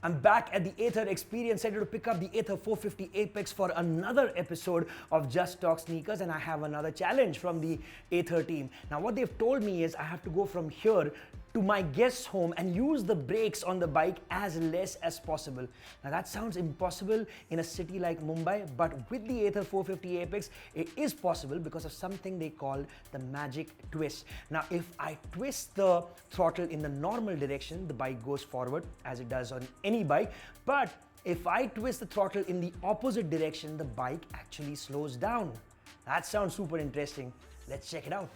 I'm back at the Aether Experience Center to pick up the Aether 450 Apex for another episode of Just Talk Sneakers, and I have another challenge from the Aether team. Now what they've told me is I have to go from here to my guest's home and use the brakes on the bike as less as possible. Now that sounds impossible in a city like Mumbai, but with the Aether 450 Apex, it is possible because of something they call the magic twist. Now if I twist the throttle in the normal direction, the bike goes forward as it does on any bike, but if I twist the throttle in the opposite direction, the bike actually slows down. That sounds super interesting. Let's check it out.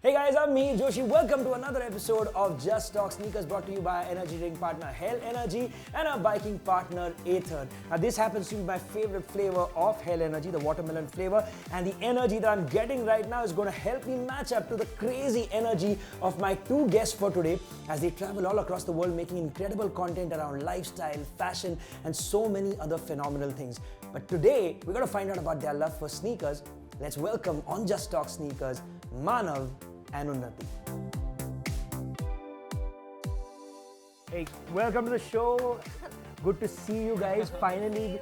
Hey guys, I'm Mihir Joshi. Welcome to another episode of Just Talk Sneakers, brought to you by our energy drink partner Hell Energy and our biking partner Aether. Now this happens to be my favorite flavor of Hell Energy, the watermelon flavor, and the energy that I'm getting right now is going to help me match up to the crazy energy of my two guests for today as they travel all across the world making incredible content around lifestyle, fashion, and so many other phenomenal things. But today, we're going to find out about their love for sneakers. Let's welcome on Just Talk Sneakers, Manav and Unnati. Hey, welcome to the show. Good to see you guys finally.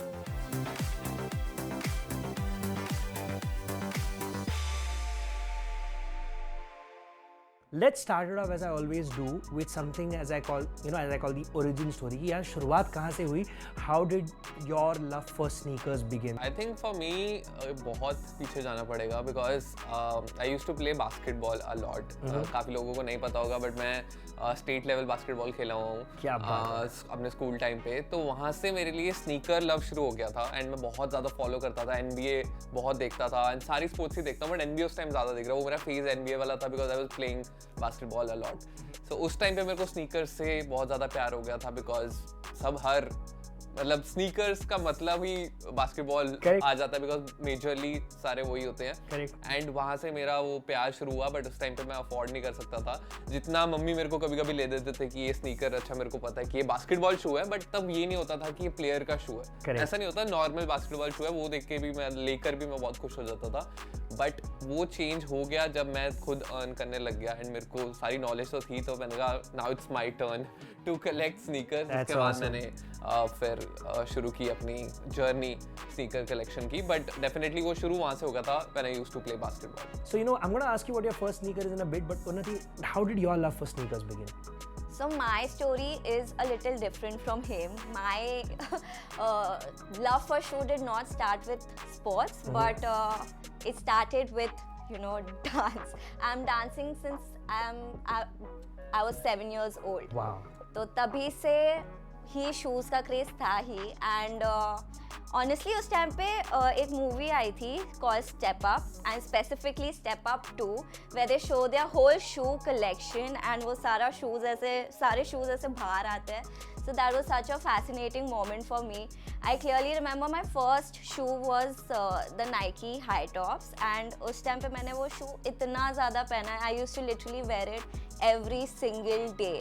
Let's start it off as I always do with something as I call the origin story. कि यार शुरुआत कहाँ से हुई? How did your love for sneakers begin? I think for me बहुत पीछे जाना पड़ेगा because I used to play basketball a lot. काफी लोगों को नहीं पता होगा but मैं स्टेट लेवल बास्केटबॉल खेला हुआ हूँ क्या बात अपने स्कूल टाइम पे, तो वहाँ से मेरे लिए स्नीकर लव शुरू हो गया था एंड मैं बहुत ज़्यादा फॉलो करता था, NBA बहुत देखता था एंड सारी स्पोर्ट्स ही देखता हूँ बट NBA उस टाइम ज़्यादा देख रहा हूँ. वो मेरा फेज NBA वाला था because I was playing basketball a lot. So उस टाइम पे मेरे को स्नीकर्स से बहुत ज़्यादा प्यार हो गया था बिकॉज सब मतलब स्नीकर्स का मतलब ही बास्केटबॉल आ जाता है बिकॉज मेजरली सारे वही होते हैं एंड वहाँ से मेरा वो प्यार शुरू हुआ. बट उस टाइम पे मैं अफोर्ड नहीं कर सकता था जितना मम्मी मेरे को कभी कभी ले देते थे कि ये स्नीकर अच्छा मेरे को पता है कि ये बास्केटबॉल शू है, बट तब ये नहीं होता था कि ये प्लेयर का शू है. ऐसा नहीं होता, नॉर्मल बास्केटबॉल शू है, वो देख के भी मैं लेकर भी मैं बहुत खुश हो जाता था. बट वो चेंज हो गया जब मैं खुद अर्न करने लग गया एंड मेरे को सारी नॉलेज तो थी, तो मैंने कहा now it's my turn to collect sneakers. इसके बाद मैंने फिर शुरू की अपनी जर्नी स्नीकर कलेक्शन की, बट डेफिनेटली वो शुरू वहाँ से हो गया था when I used to play basketball. So I'm going to ask you what your first sneaker is in a bit, but Unnati, how did your love for sneakers begin? So my story is a little different from him. My love for shoe did not start with sports, but it started with dance. I'm dancing since I was 7 years old. Wow. तो तभी से ही shoes का craze था ही and honestly उस time पे एक movie आई थी called step up and specifically step up 2 where they show their whole shoe collection and वो सारे शूज़ ऐसे बाहर आते हैं. So that was such a fascinating moment for me. I clearly remember my first shoe was the Nike high tops and उस time पे मैंने वो shoe इतना ज़्यादा पहना है. I used to literally wear it every single day.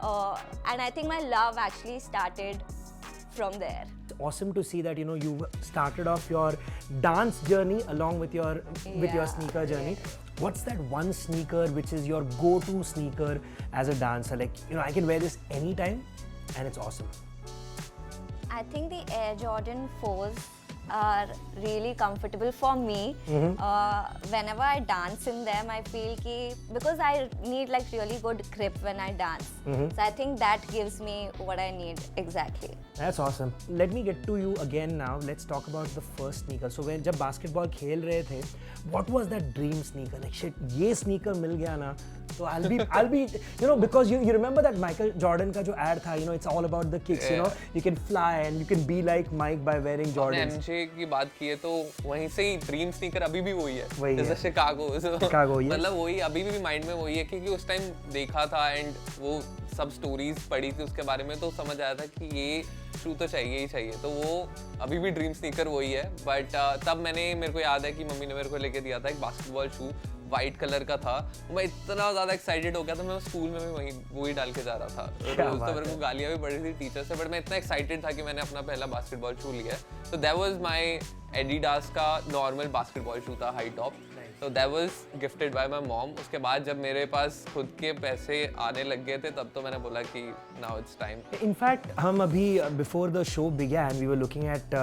And I think my love actually started from there. It's awesome to see that you started off your dance journey along with your sneaker journey. What's that one sneaker which is your go-to sneaker as a dancer? Like I can wear this anytime and it's awesome. I think the Air Jordan 4s are really comfortable for me. Whenever I dance in them, I feel because I need like really good grip when I dance. So I think that gives me what I need exactly. That's awesome. Let me get to you again now. Let's talk about the first sneaker. So when जब basketball खेल रहे थे, what was that dream sneaker? Like shit, ये sneaker मिल गया ना, so I'll be because you remember that Michael Jordan का जो ad था, it's all about the kicks. You can fly and you can be like Mike by wearing Jordans. MJ की बात की है तो वहीं से ही ड्रीम स्नीकर अभी भी वही है, जैसे शिकागो मतलब वही अभी भी माइंड में वही है क्योंकि उस टाइम देखा था एंड वो सब स्टोरीज पढ़ी थी उसके बारे में तो समझ आया था कि ये शू तो चाहिए ही चाहिए, तो वो अभी भी ड्रीम स्नीकर वही है. बट तब मेरे को याद है कि मम्मी ने मेरे को लेके दिया था एक बास्केटबॉल शू, वाइट कलर का था, मैं इतना ज़्यादा एक्साइटेड हो गया था, मैं स्कूल में भी वही डाल के जा रहा था। रोज तो मेरे को गालियाँ भी पड़ी थी टीचर से, बट मैं इतना एक्साइटेड था कि मैंने अपना पहला बास्केटबॉल शू लिया। तो दैट वाज माय एडिडास का नॉर्मल बास्केटबॉल शू था, हाई टॉप। तो that was gifted bye my mom. उसके बाद जब मेरे पास खुद के पैसे आने लग गए थे, तब तो मैंने बोला कि नाउ इट्स टाइम। इनफैक्ट हम अभी before the show began we were looking at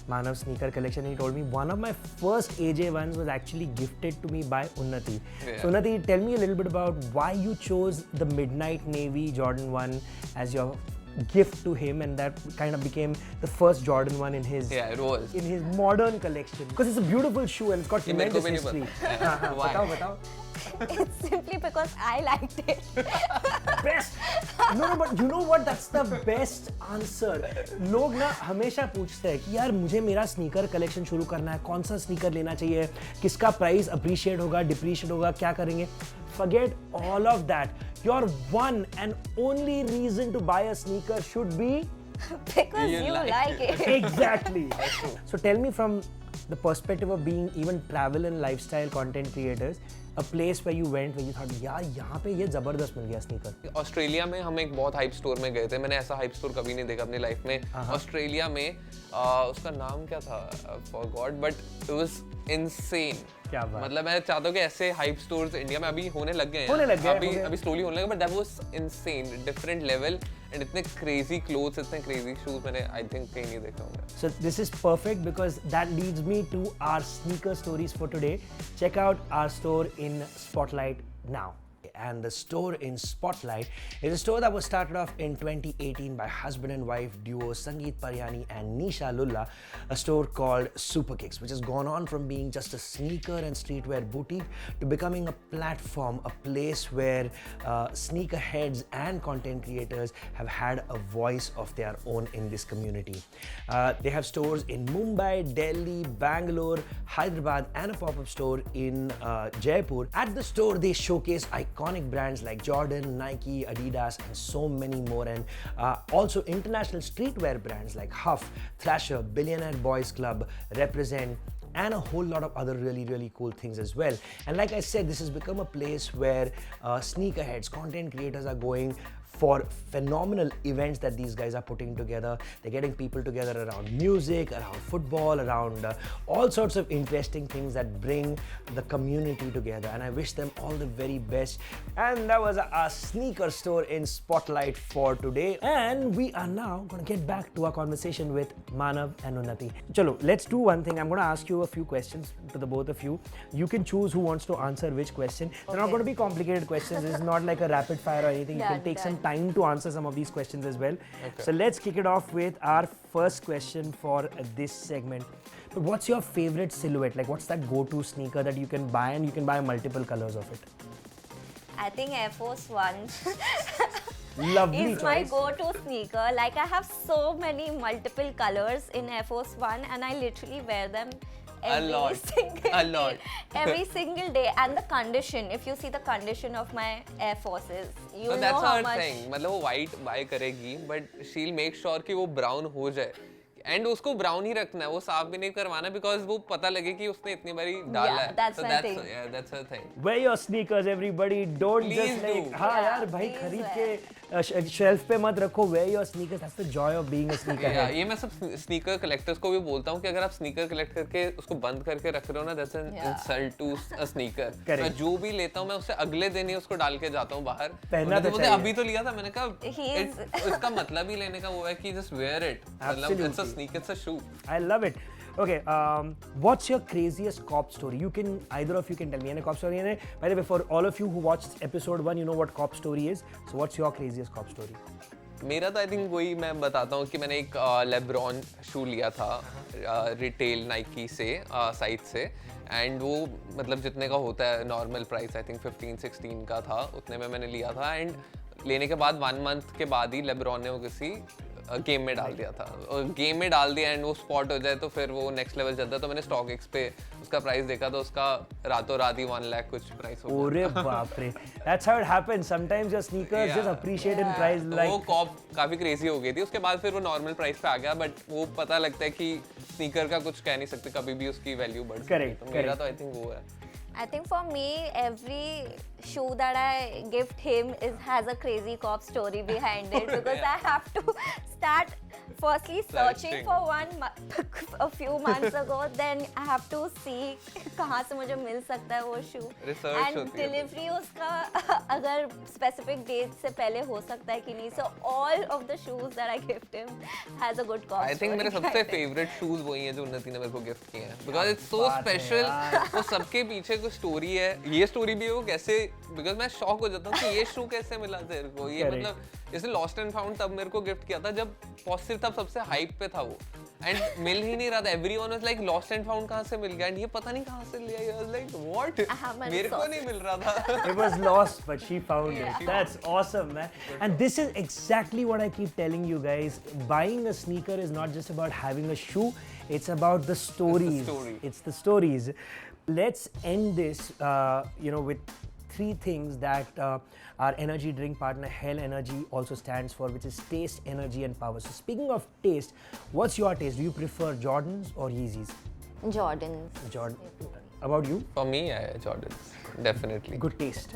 Manav sneaker collection. He told me one of my first AJ1s was actually gifted to me by Unnati. So Unnati, tell me a little bit about why you chose the Midnight Navy Jordan 1 as your gift to him, and that kind of became the first Jordan 1 in his in his modern collection, because it's a beautiful shoe and it's got tremendous history. Batao. It's simply because I liked it. Best. No, but you know what? That's the best answer. लोग ना हमेशा पूछते हैं कि यार मुझे मेरा sneaker collection शुरू करना है, कौन सा स्नीकर लेना चाहिए, किसका प्राइस अप्रिशिएट होगा, डिप्रिशिएट होगा, क्या करेंगे? Forget all of that. Your one and only reason to buy a sneaker should be because you like it. Exactly. So tell me, from the perspective of being even travel and lifestyle content creators, a place where you went where you thought यार यहाँ पे ये जबरदस्त मिल गया sneaker. Australia में हम एक बहुत हाइप स्टोर में गए थे। मैंने ऐसा हाइप स्टोर कभी नहीं देखा अपनी लाइफ में। ऑस्ट्रेलिया में उसका नाम क्या था, forgot, but it was insane. क्या बात। मतलब मैं चाहता हूँ कि ऐसे हाइप स्टोर्स इंडिया में अभी होने लग गए हैं, अभी स्लोली होने लगे, but that was insane, different level, and इतने क्रेजी क्लोथ्स, इतने क्रेजी शूज मैंने आई थिंक कहीं नहीं देखा होंगे। So this is perfect because that leads me to our sneaker stories for today. Check out our store in Spotlight now. And the store in Spotlight is a store that was started off in 2018 by husband and wife duo Sangeet Paryani and Nisha Lulla, a store called Superkicks, which has gone on from being just a sneaker and streetwear boutique to becoming a platform, a place where sneakerheads and content creators have had a voice of their own in this community. They have stores in Mumbai, Delhi, Bangalore, Hyderabad, and a pop-up store in Jaipur. At the store, they showcase iconic brands like Jordan, Nike, Adidas, and so many more, and also international streetwear brands like Huff, Thrasher, Billionaire Boys Club, Represent, and a whole lot of other really cool things as well. And like I said, this has become a place where sneakerheads, content creators are going for phenomenal events that these guys are putting together. They're getting people together around music, around football, around all sorts of interesting things that bring the community together, and I wish them all the very best. And that was our sneaker store in Spotlight for today, and we are now going to get back to our conversation with Manav and Unnati. Chalo, let's do one thing. I'm going to ask you a few questions to the both of you. You can choose who wants to answer which question. They're not going to be complicated questions. It's not like a rapid fire or anything. You can take some time to answer some of these questions as well. Okay. So let's kick it off with our first question for this segment. But what's your favorite silhouette? Like, what's that go-to sneaker that you can buy and you can buy multiple colors of it? I think Air Force One. Lovely is choice. My go-to sneaker. Like, I have so many multiple colors in Air Force One, and I literally wear them every single day. And the condition, if you see the condition of my Air Forces, you know that's how her much thing. मतलब वो white buy करेगी, but she'll make sure कि वो brown हो जाए, and उसको brown ही रखना है, वो साफ भी नहीं करवाना, बिकॉज वो पता लगे कि उसने इतनी बारी डाला है। that's her thing. Wear your sneakers, everybody. Don't Please just like हाँ यार भाई खरीद के शेल्फ पे मत रखो. Wear your sneakers. That's the joy of being a sneakerhead. ये मैं सब स्नीकर कलेक्टर्स को भी बोलता हूँ कि अगर आप स्नीकर कलेक्ट करके उसको बंद करके रख रहे हो ना, that's an insult to a sneaker. मैं जो भी लेता हूँ मैं उससे अगले दिन ही उसको डाल के जाता हूँ बाहर. पहनना तो चाहिए. अभी तो लिया था मैंने कहा इसका मतलब ही लेने का वो है कि just wear it. मतलब it's a sneaker, it's a shoe. I love it. Okay, what's your craziest cop story? You can, either of you can tell me. And cop story, by the way, for all of you who watched episode 1, you know what cop story is. So what's your craziest cop story? मेरा तो I think वही मैं बताता हूँ कि मैंने एक LeBron शू लिया था रिटेल नाइकी से साइट से, एंड वो मतलब जितने का होता है नॉर्मल प्राइस आई थिंक 15-16 का था, उतने में मैंने लिया था. एंड लेने के बाद 1 मंथ के बाद ही लेब्रॉन ने वो किसी गेम में डाल दिया था, गेम में डाल दिया एंड वो स्पॉट हो जाए तो फिर वो नेक्स्ट लेवल चलता है. तो मैंने स्टॉक एक्स पे उसका प्राइस देखा तो उसका रातों रात ही 1 लाख कुछ प्राइस हो गया. अरे बाप रे, that's how it happens. Sometimes your sneakers just appreciate in price. Like वो कॉप काफी क्रेजी हो गई थी. उसके बाद फिर वो नॉर्मल प्राइस पे आ गया, बट वो पता लगता है कि स्नीकर का कुछ कह नहीं सकते, कभी भी उसकी वैल्यू बढ़ सकती है. तो मेरा तो आई थिंक वो है. I think for me, every shoe that I gift him has a crazy cop story behind it because I have to start firstly searching for one a few months ago. Then I have to see कहाँ से मुझे मिल सकता है वो shoe. And delivery उसका अगर specific date से पहले हो सकता है कि नहीं. So all of the shoes that I gift him has a good cop story. I think मेरे सबसे favorite shoes वही हैं जो उन्नति ने मेरे को gift किए हैं. Because it's so special. वो सबके पीछे कोई story है. ये story भी है वो कैसे because मैं shock हो जाता हूँ कि ये shoe कैसे मिला तेरे को. ये मतलब जैसे Lost and Found तब मेरे को gift किया था जब Fossil तब सबसे hype पे था वो. And मिल ही नहीं रहा था. Everyone was like Lost and Found कहाँ से मिल गया? And ये पता नहीं कहाँ से लिया. I was like what? मेरे को नहीं मिल रहा था. It was lost, but she found it. That's awesome, man. And this is exactly what I keep telling you guys. Buying a sneaker is not just about having a shoe. It's about the stories. It's the story. It's the stories. Let's end this, with 3 things that our energy drink partner Hell Energy also stands for, which is taste, energy, and power. So speaking of taste, what's your taste? Do you prefer Jordans or Yeezys? Jordans. Jordan. About you? For me, Jordans. Definitely. Good taste.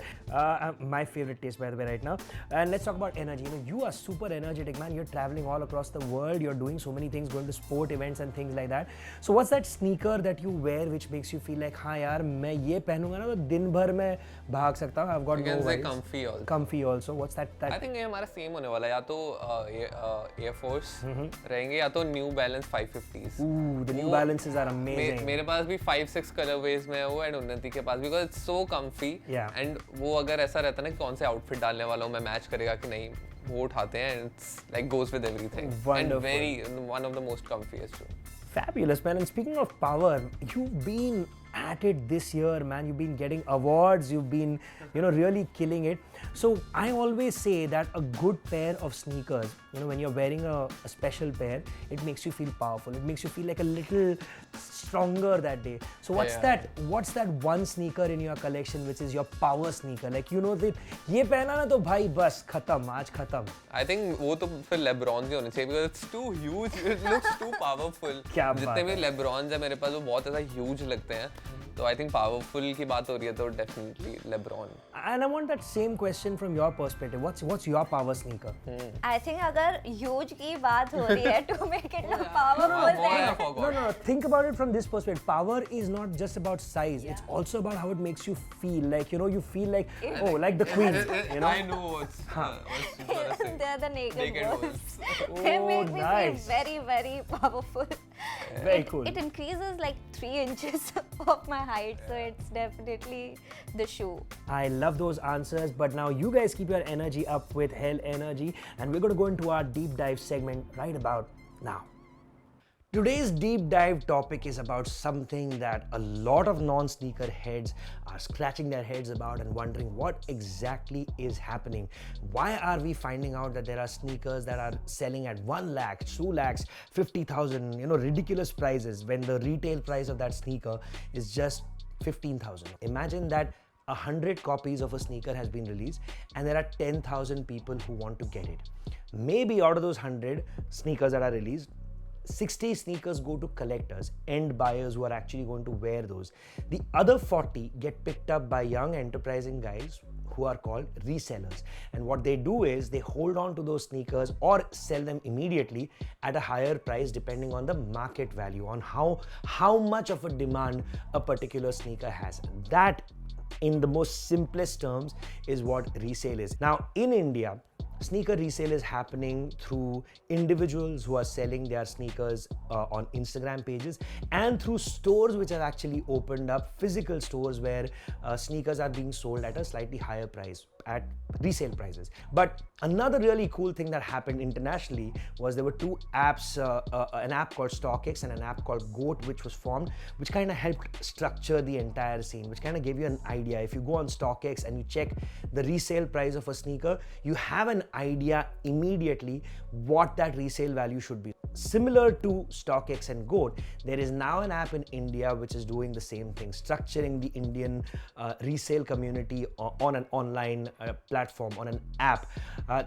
My favorite taste, by the way, right now. And let's talk about energy. You are super energetic, man. You're traveling all across the world. You're doing so many things, going to sport events and things like that. So what's that sneaker that you wear which makes you feel like, हाँ यार, मैं ये पहनूंगा ना तो दिन भर मैं भाग सकता हूँ. I've got no worries. Comfy also. Comfy also. What's that? I think ये हमारा same होने वाला है. या तो Air Force रहेंगे या तो New Balance 550s. Ooh, the New Balances are amazing. मेरे पास भी 5-6 colorways में है वो and उन्नति के पास because it's so comfy. Yeah. And वो अगर ऐसा रहता है ना कि कौन से outfit डालने वाला हूँ मैं match करेगा कि नहीं वो उठाते हैं and it's like goes with everything. Wonderful. And one of the most comfiest too. Fabulous, man. And speaking of power, you've been at it this year, man. You've been getting awards. You've been, really killing it. So I always say that a good pair of sneakers, when you're wearing a special pair, it makes you feel powerful. It makes you feel like a little stronger that day. So what's that one sneaker in your collection which is your power sneaker? Like that ये पहना ना तो भाई बस खत्म आज खत्म. I think वो तो फिर LeBron के होने चाहिए because it's too huge. It looks too powerful. क्या जितने भी LeBrons है मेरे पास वो बहुत ऐसा huge लगते हैं. तो I think powerful की बात हो रही है तो definitely LeBron. And I want that same question from your perspective. What's your power sneaker? I think अगर huge की बात हो रही है to make it look powerful then. No. Think about it from this perspective. Power is not just about size. Yeah. It's also about how it makes you feel. Like, you feel like, like the queen. I know what's They're the naked wolves. Oh, they make me nice. feel very, very powerful. Very cool. It increases like 3 inches of my height, so it's definitely the shoe. I love those answers, but now you guys keep your energy up with Hell Energy, and we're going to go into our deep dive segment right about now. Today's deep dive topic is about something that a lot of non-sneaker heads are scratching their heads about and wondering what exactly is happening. Why are we finding out that there are sneakers that are selling at 1 lakh, 2 lakhs, 50,000, ridiculous prices when the retail price of that sneaker is just 15,000. Imagine that 100 copies of a sneaker has been released and there are 10,000 people who want to get it. Maybe out of those 100 sneakers that are released, 60 sneakers go to collectors, end buyers who are actually going to wear those. The other 40 get picked up by young enterprising guys who are called resellers. And what they do is they hold on to those sneakers or sell them immediately at a higher price depending on the market value, on how much of a demand a particular sneaker has. That, in the most simplest terms, is what resale is. Now, in India, sneaker resale is happening through individuals who are selling their sneakers on Instagram pages and through stores which have actually opened up, physical stores where sneakers are being sold at a slightly higher price, at resale prices. But another really cool thing that happened internationally was there were 2 apps, an app called StockX and an app called GOAT, which was formed, which kind of helped structure the entire scene, which kind of gave you an idea. If you go on StockX and you check the resale price of a sneaker, you have an idea immediately what that resale value should be. Similar to StockX and GOAT, there is now an app in India which is doing the same thing, structuring the Indian resale community on an online a platform, on an app.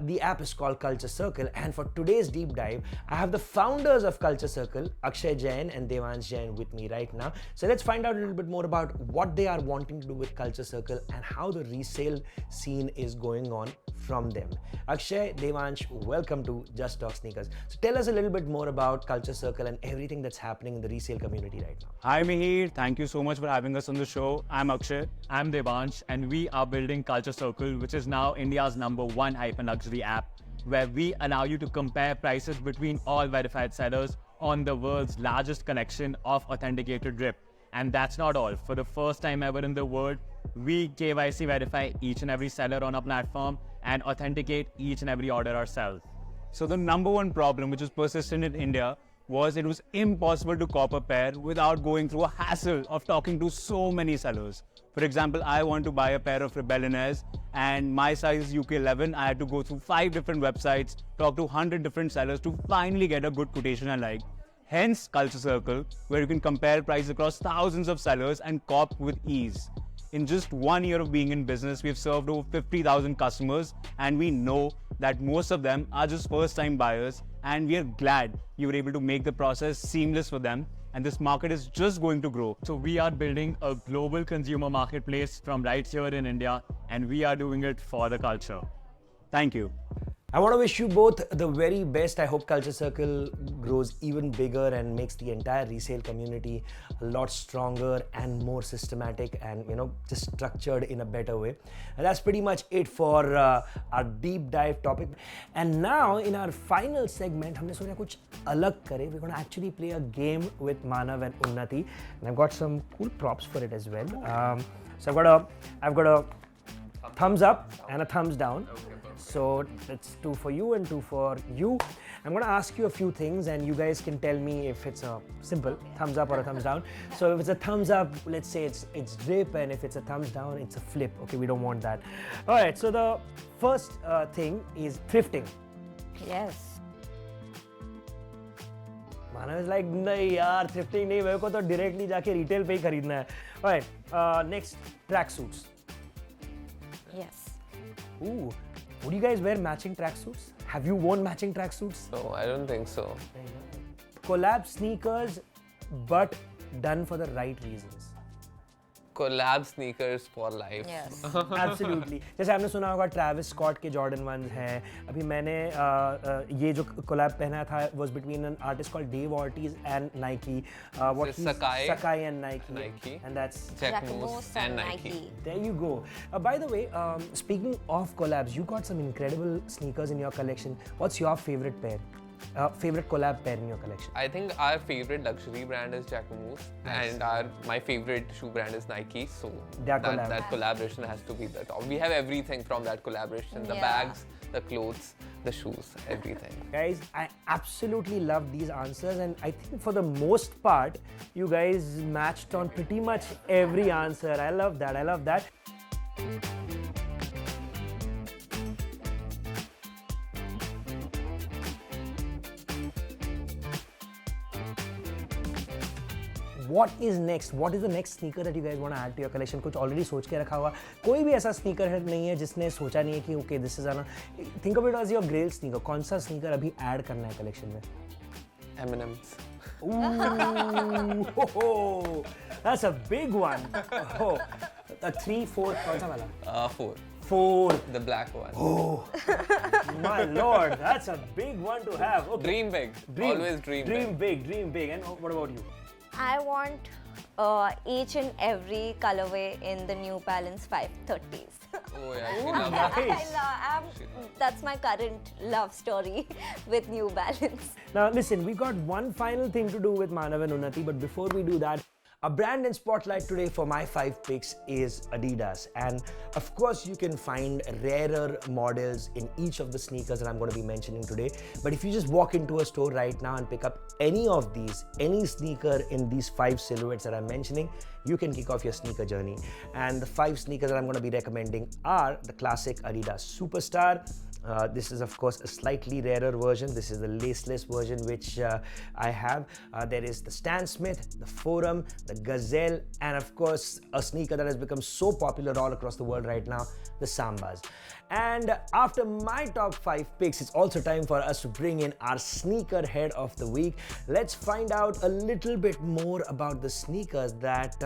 The app is called Culture Circle, and for today's deep dive, I have the founders of Culture Circle, Akshay Jain and Devansh Jain, with me right now. So let's find out a little bit more about what they are wanting to do with Culture Circle and how the resale scene is going on from them. Akshay, Devansh, welcome to Just Talk Sneakers. So tell us a little bit more about Culture Circle and everything that's happening in the resale community right now. Hi Mihir, thank you so much for having us on the show. I'm Akshay. I'm Devansh, and we are building Culture Circle, which is now India's #1 hyper luxury app, where we allow you to compare prices between all verified sellers on the world's largest collection of authenticated drip. And that's not all. For the first time ever in the world, we KYC verify each and every seller on our platform and authenticate each and every order ourselves. So the #1 problem which was persistent in India was it was impossible to cop a pair without going through a hassle of talking to so many sellers. For example, I want to buy a pair of Rebellionaires and my size is UK 11. I had to go through 5 different websites, talk to 100 different sellers to finally get a good quotation I like. Hence Culture Circle, where you can compare prices across thousands of sellers and cop with ease. In just 1 year of being in business, we've served over 50,000 customers, and we know that most of them are just first-time buyers, and we are glad you were able to make the process seamless for them, and this market is just going to grow. So we are building a global consumer marketplace from right here in India, and we are doing it for the culture. Thank you. I want to wish you both the very best. I hope Culture Circle grows even bigger and makes the entire resale community a lot stronger and more systematic and, just structured in a better way. And that's pretty much it for our deep dive topic. And now in our final segment, हमने सोचा कुछ अलग करें. We're going to actually play a game with Manav and Unnati. And I've got some cool props for it as well. So I've got a thumbs up and a thumbs down. So that's 2 for you and 2 for you. I'm going to ask you a few things and you guys can tell me if it's a simple thumbs up or a thumbs down. So if it's a thumbs up, let's say it's drip, and if it's a thumbs down, it's a flip. Okay, we don't want that. All right, so the first thing is thrifting. Yes. Manav is like, nahi yaar, thrifting nahi, मेरे को तो directly जाके retail पे ही खरीदना है. All right, next, tracksuits. Yes. Ooh. Would you guys wear matching tracksuits? Have you worn matching tracksuits? No, I don't think so. Collab sneakers, but done for the right reasons. Collab sneakers for life. Yes. Absolutely. जैसे आपने सुना होगा Travis Scott के Jordan 1s हैं. अभी मैंने ये जो collab पहना था was between an artist called Dave Ortiz and Nike. Sakai and Nike. And that's Jacquemus and Nike. There you go. By the way, speaking of collabs, you got some incredible sneakers in your collection. What's your favorite pair? Favorite collab pair in your collection? I think our favorite luxury brand is Jacquemus, and my favorite shoe brand is Nike. So that collaboration has to be the top. We have everything from that collaboration: the bags, the clothes, the shoes, everything. Guys, I absolutely love these answers, and I think for the most part, you guys matched on pretty much every answer. I love that. I love that. What is next? What is the next sneaker that you guys want to add to your collection? कुछ already सोच के रखा हुआ? कोई भी ऐसा sneakerhead नहीं है जिसने सोचा नहीं है कि okay, this is a. Think of it as your grail sneaker. कौन सा sneaker अभी add करना है collection में? M&M's. Ooh, oh, that's a big one. Oh, a 3, 4, कौन सा वाला? 4. 4. The black one. Oh, my lord, that's a big one to have. Okay. Dream big. Always dream big. Dream big. And what about you? I want each and every colorway in the New Balance 530s. Oh yeah, she loves it. That's my current love story with New Balance. Now listen, we got one final thing to do with Manav and Unnati, but before we do that, a brand in spotlight today for my 5 picks is Adidas, and of course you can find rarer models in each of the sneakers that I'm going to be mentioning today. But if you just walk into a store right now and pick up any of these, any sneaker in these 5 silhouettes that I'm mentioning, you can kick off your sneaker journey. And the 5 sneakers that I'm going to be recommending are the classic Adidas Superstar, This is of course a slightly rarer version. This is the laceless version which I have. There is the Stan Smith, the Forum, the Gazelle, and of course a sneaker that has become so popular all across the world right now, the Sambas. And after my top 5 picks, it's also time for us to bring in our Sneakerhead of the week. Let's find out a little bit more about the sneakers that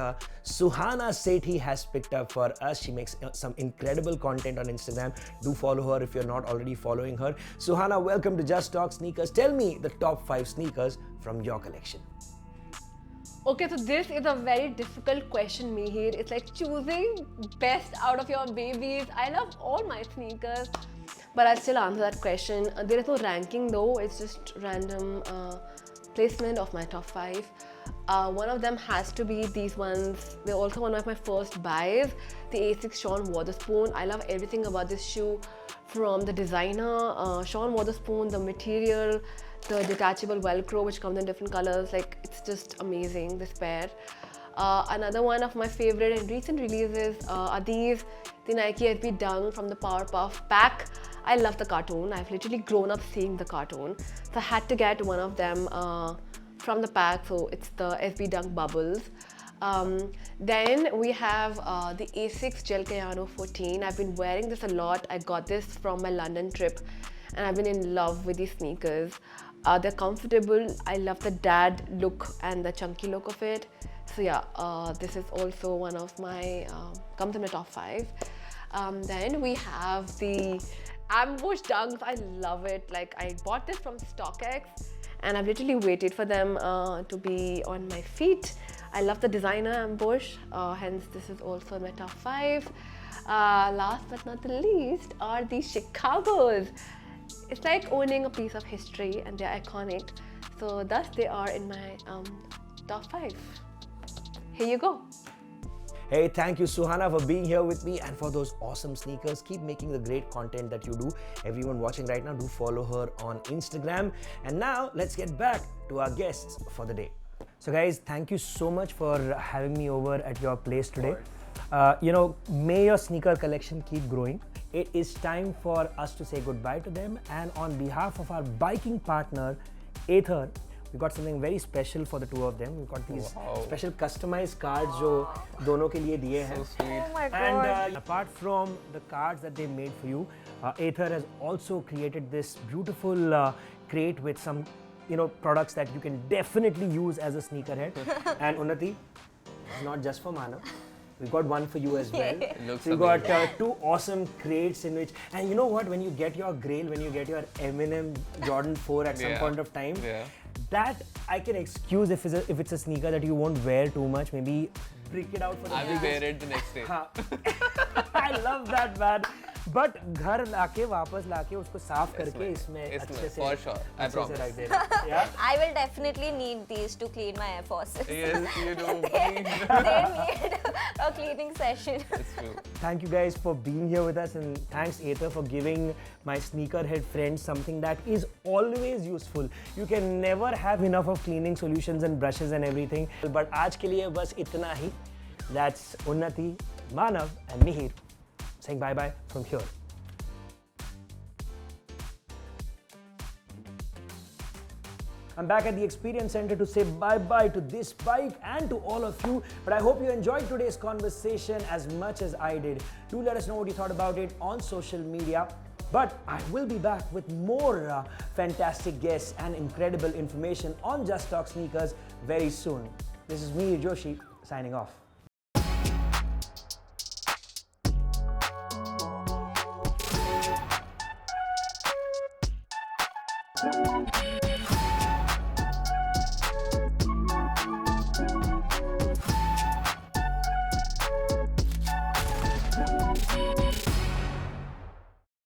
Suhana Sethi has picked up for us. She makes some incredible content on Instagram. Do follow her if you're not already following her. Suhana, welcome to Just Talk Sneakers. Tell me the top 5 sneakers from your collection. Okay, so this is a very difficult question, Mihir. It's like choosing best out of your babies. I love all my sneakers, but I'll still answer that question. There is no ranking though, it's just random placement of my top 5. One of them has to be these ones. They're also one of my first buys, the A6 Sean Wotherspoon. I love everything about this shoe, from the designer, Sean Wotherspoon, the material, the detachable velcro which comes in different colors. Like, it's just amazing, this pair. Another one of my favorite and recent releases are these, the Nike SB Dunk from the Powerpuff pack. I love the cartoon. I've literally grown up seeing the cartoon, so I had to get one of them from the pack. So it's the SB Dunk Bubbles. Then we have the A6 Gel Cayano 14. I've been wearing this a lot. I got this from my London trip and I've been in love with these sneakers. They're comfortable. I love the dad look and the chunky look of it. So yeah, this is also one of my, comes in my top 5. Then we have the Ambush Dunks. I love it. Like, I bought this from StockX and I've literally waited for them to be on my feet. I love the designer Ambush, hence this is also in my top 5. Last but not the least are the Chicagos. It's like owning a piece of history and they're iconic. So thus they are in my top 5. Here you go. Hey, thank you Suhana for being here with me and for those awesome sneakers. Keep making the great content that you do. Everyone watching right now, do follow her on Instagram. And now let's get back to our guests for the day. So guys, thank you so much for having me over at your place today. May your sneaker collection keep growing. It is time for us to say goodbye to them, and on behalf of our biking partner Ather, we got something very special for the two of them. We got these special customized cards जो दोनों के लिए दिए हैं. So sweet. Oh my god. And apart from the cards that they made for you, Ather has also created this beautiful crate with some products that you can definitely use as a sneakerhead. And Unnati, it's not just for Manav. We got one for you as well. Looks So you got amazing. 2 awesome crates in which, and you know what? When you get your Grail, when you get your Eminem Jordan 4 at some Yeah. point of time, Yeah. that I can excuse if it's a sneaker that you won't wear too much. Maybe break it out for the I will wear it the next day. हाँ. I love that, man. But घर लाके वापस लाके उसको साफ करके इसमें अच्छे से for sure. I अच्छे से promise. रख देना. Yeah. I will definitely need these to clean my Air Forces. Yes, you do. They need a cleaning session. It's true. Thank you guys for being here with us, and thanks Ather for giving my sneakerhead friends something that is always useful. You can never have enough of cleaning solutions and brushes and everything. But आज के लिए बस इतना ही. That's Unnati, Manav and Mihir saying bye-bye from here. I'm back at the Experience Center to say bye-bye to this bike and to all of you. But I hope you enjoyed today's conversation as much as I did. Do let us know what you thought about it on social media. But I will be back with more fantastic guests and incredible information on Just Talk Sneakers very soon. This is Mihir Joshi signing off.